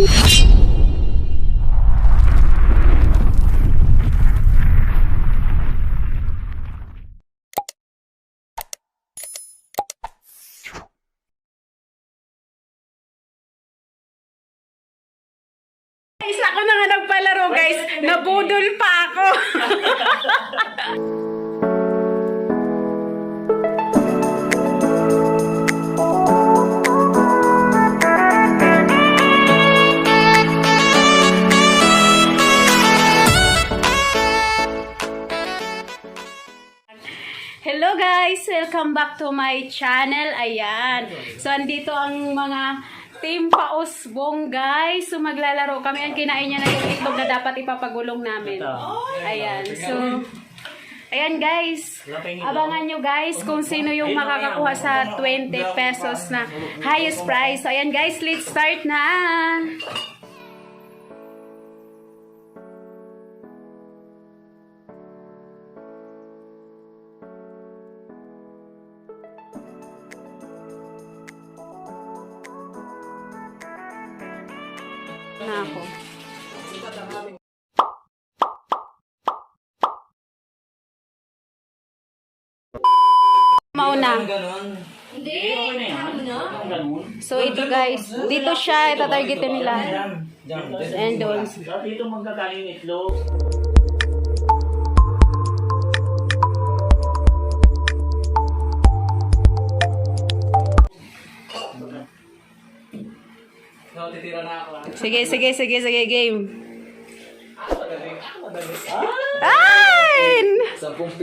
Guys, ako na nga nagpalaro, guys. Nabudol pa ako. Hello guys! Welcome back to my channel. Ayan. So, andito ang mga Team Pausbong, guys. So, maglalaro kami. Ang kinain niya na yung itlog na dapat ipapagulong namin. Ayan. So, ayan guys. Abangan nyo guys kung sino yung makakakuha sa 20 pesos na highest price. So, ayan guys. Let's start na! Na ako. Mauna. So ito guys, dito siya itatargetin nila. And doon. Dito magkakain itlog. Sige, game. Ay!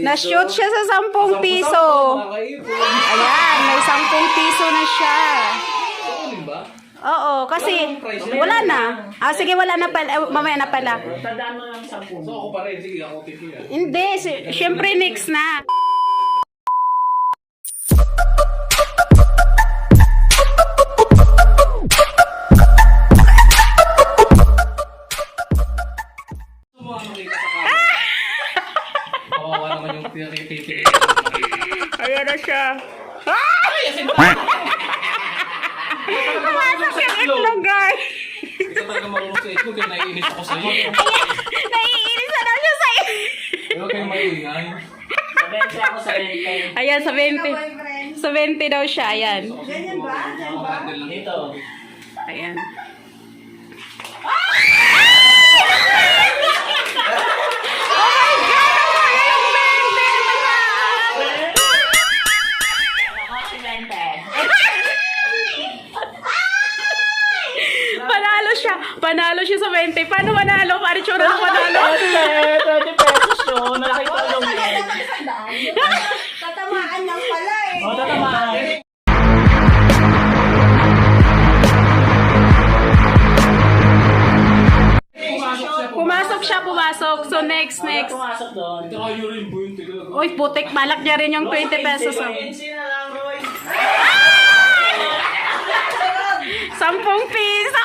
Na-shoot siya sa 10 piso. Ayan, may 10 piso na siya. Oo, kasi wala na. Sige, wala na pala. Mamaya na pala. Tandaan mo lang 10. So ako pa rin, sige, ako titira. Hindi, syempre next na. Ayan na siya. Pumasok yung itlog, guys. Ikaw talaga marunong sa itlog, kaya naiinis ako sa'yo. Naiinis na daw siya sa'yo. Huwag kayong maingay. Sabente ako sa 20. Ayan, sa 20. Sa 20 daw siya, ayan. Ganyan ba? Dito. Ayan. Panalo siya sa 20. Paano manalo? Paano siya na panalo? 20 pesos yun. Nakita ko yung Tatamaan lang pala eh. O, tatamaan. Pumasok. So, next. Pumasok doon. Ito kayo rin po yung tiga. Uy, putik. Malak niya rin yung 20 pesos. 10 piso.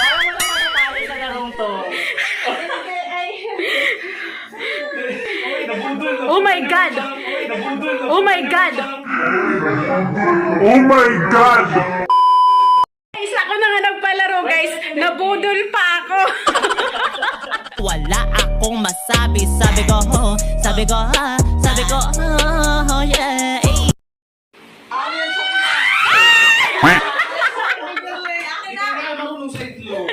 Parang mo naman natali sa larong to. Oh my God. Oh my God. Oh my God! Guys, ako na nga nagpalaro, guys. Nabudol pa ako. Wala akong masabi, sabi ko, yeah. Marunong sa itlog.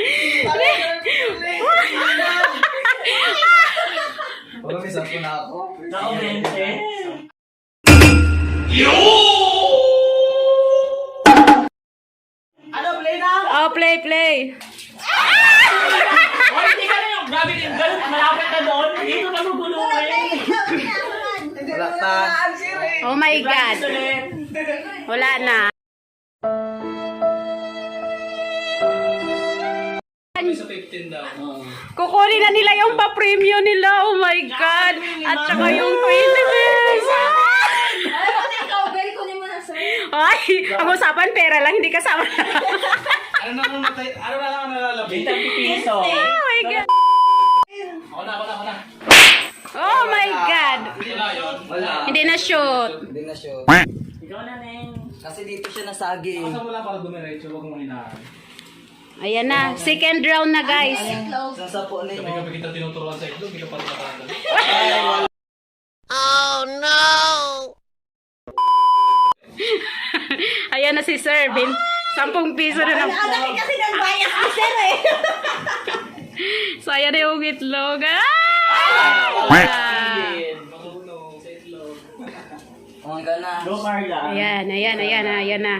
Wala, may sampo na ako. Naka-20. Ano, play na? Oh, play. O, hindi ka na yung grabe yung ganun. Malapit na doon. Dito maguguluhin. Wala pa. Oh my God. Wala na. Sa 15 daw. Kukunin na nila yung pa-premium nila. Oh my God. At saka yung 20 pesos. Ay, ang usapan pera lang, hindi kasama. Ano na lang ang nalalabing? 30 piso. Oh my God. Ako na. Oh my God. Wala yun. Wala. Hindi na shoot. Hindi na siya. Ikaw na, Neng. Kasi dito siya nasagi. Asa mo lang para dumiretso, huwag mong hinaan. Ayan na. Second round na, guys. Sasapo ninyo. Gabi kita tinuturuan sa itlog, hindi ka pa tinatanggal. Ayan na si Sir. 10 piso na lang. Kasi nang bias ni Sir eh. So, ayan na yung itlog. Ah! Ang gana. Go, Carla. Ayan na.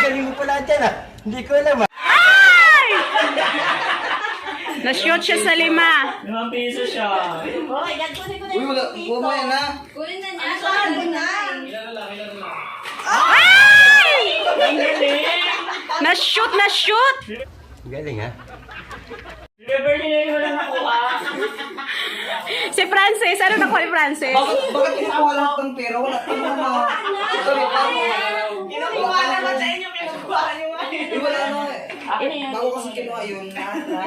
Galing mo pala dyan ah. Hindi ko alam ah. Ay! Na-shoot siya sa 5. 5 piso siya. Okay, yan. Kunin ko na Uy, yung wala. piso. Kuha mo yan ah. Kunin na niya. Sabi na. Ay! Ang galing. Na-shoot! Galing ah. Remember nila yung walang nakuha. Si Francis. Ano nakuha ni Francis? Bakit kinukuha lang itong pera? Wala pa naman. Kinukuha naman sa inyo. Kinukuha niyo nga. Wala ano eh. Akin na yan. Bago kasi kinuha yun.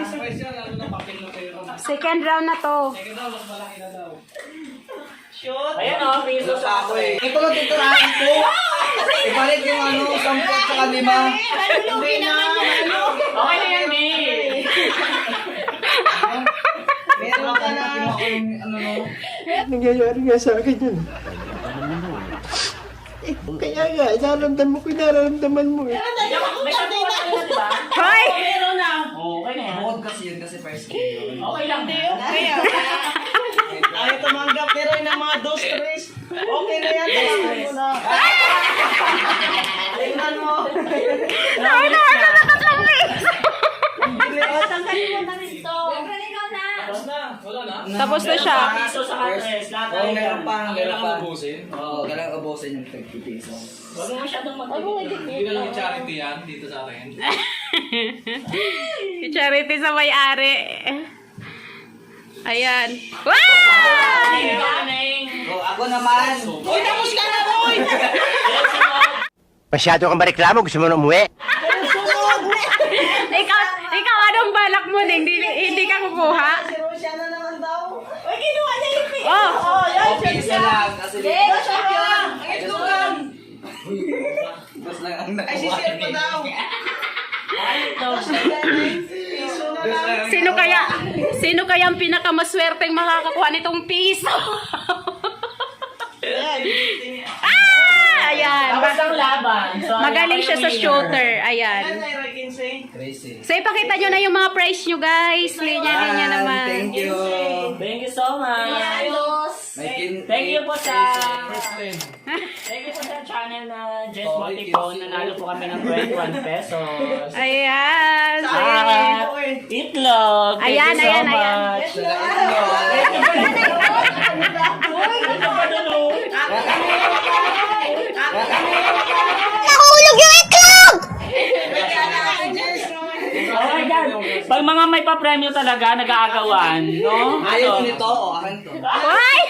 Spice yan, ano na papel na kayo. Second round na to. Second round, mas malaki na daw. Ayan o, piso sa ako eh. Ito lang titirahan ko. Ibalik yung ano, 10 at saka 5. Malulugi naman yan. Okay na yan, May. Meron ka na kinuha ko yung ano no. Nangyayari nga sa akin yun. Kaya nga, nararamdaman ko, nararamdaman mo eh. May shampoo na yun, di ba? Hoy! Okay na yan. Bukod kasi yun kasi first game yun. Okay lang din. Ayaw tumanggap pero yung mga dos, tres. Okay na yan, tumanggap mo na. Tingnan mo. Ay, na tatlong piso. Tanggalin mo na rin ito. ikaw na. Tapos na, wala na. Tapos na siya. Piso sa tres. Lahat Oo, tayo meron pa. Meron Kailangan pa. ubusin. Oo, kailangan ubusin yung 50 pesos. Huwag mo masyadong Hindi na lang charity yan, dito sa akin. Charity sa may-ari. Ayan. Wow! Oh, ako naman. Uy, tapos ka na, boy! Masyado kang mareklamo, gusto mo na umuwi? Ikaw anong balak mo? Hindi ka kukuha? Si Rusya na naman daw. Uy, kinuha niya yung piso. Oh! Oh, pizza lang. Kasi Yes, champion. Ang itlogan. Bus lang ang Ay, si nakuha. Sir pa daw. Piso na lang. Sino kaya ang pinakamaswerteng makakakuha nitong piso? Ayan. Tapos ang laban. So, Magaling siya sa shooter. Ano Ayan. na yung Kinsey? Crazy. So, ipakita nyo na yung mga price nyo, guys. Linya-linya naman. Thank you. Thank you so much. Thank you po sa channel na Jess Multiphone. Nanalo po kami ng 21 pesos. Ayan. So, Ah, ayan. itlog. Thank Ayan, you so ayan, ayan. much. Oh my God. Pag mga may pa-premyo talaga, nag-aagawan, no? Ayaw nito. O, akin to. Hoy!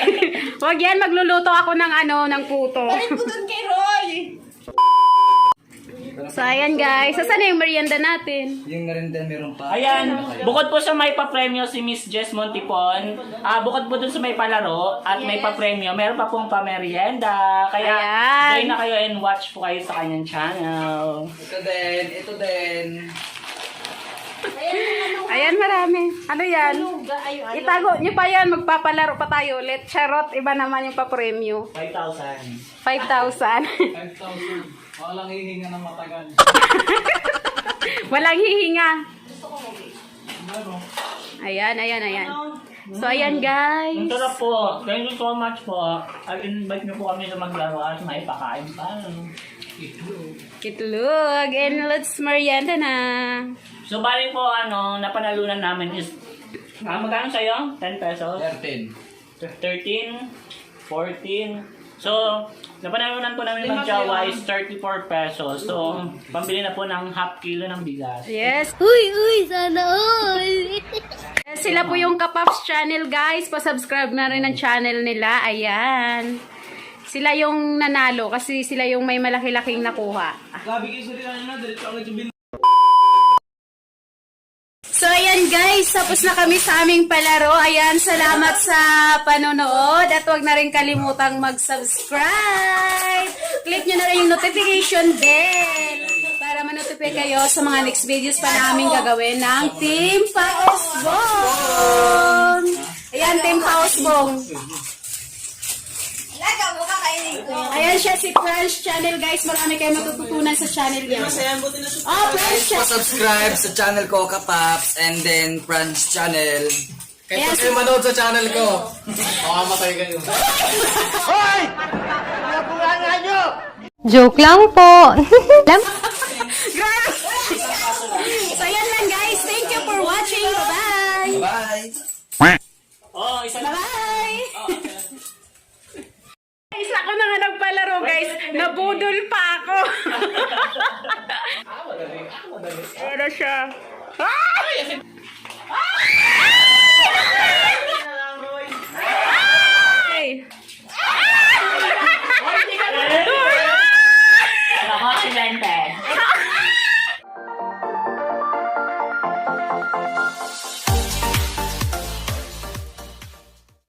Huwag yan. Magluluto ako ng ng puto. Putun kay Roy. So, ayan, guys. Saan na yung merienda natin? Yung narindan meron pa. Ayan, bukod po sa may pa-premyo si Miss Jess Montipon, bukod po dun sa may palaro at may pa-premyo, meron pa pong pa-merienda. Kaya Ayan. join na kayo and watch po kayo sa kanyang channel. Ito din. Ito din. Ayan, marami. Ano yan? Itago nyo pa yan. Magpapalaro pa tayo ulit. Charot, iba naman yung pa-premyo. 5,000. 5,000. 5,000. Walang hihinga ng matagal. Walang hihinga. Ayan. So, ayan, guys. Ang sarap po. Thank you so much po. I'll-invite niyo po kami sa maglaro at may pakain pa. Kitlog. And let's merienda na. So, bali po, napanalunan namin is, magkano sa'yo? 10 pesos? 13. 13, 14. So, napanalunan po namin mag-jawa is 34 pesos. So, pambili na po ng half kilo ng bigas. Yes. Uy, sana all! Sila po yung Kapaps channel, guys. Pa-subscribe na rin ang channel nila. Ayan. Sila yung nanalo kasi sila yung may malaki-laking nakuha. Sabi kayo sa rin na, diretso agad yung bin. So, ayan guys, tapos na kami sa aming palaro. Ayan, salamat sa panonood. At huwag na rin kalimutang mag-subscribe. Click nyo na rin yung notification bell para manotify kayo sa mga next videos pa namin gagawin ng Team Paosbong. Ayan, Team Paosbong. Laga mo ka kainin ko. Ayan siya si French Channel, guys. Marami kayong matututunan sa channel niya. Oh, French Channel. subscribe sa channel ko, Kapaps, and then Franz channel. Ayan, Kayo manood sa channel ko. Makamatay kayo. Joke lang po. So, ayan lang, guys. Thank you for watching. Bye-bye. Bye! Oh, isa lang. Bye! Isa ko na nga nagpalaro, guys. Nabudol pa ako. Ayan na siya. Ah!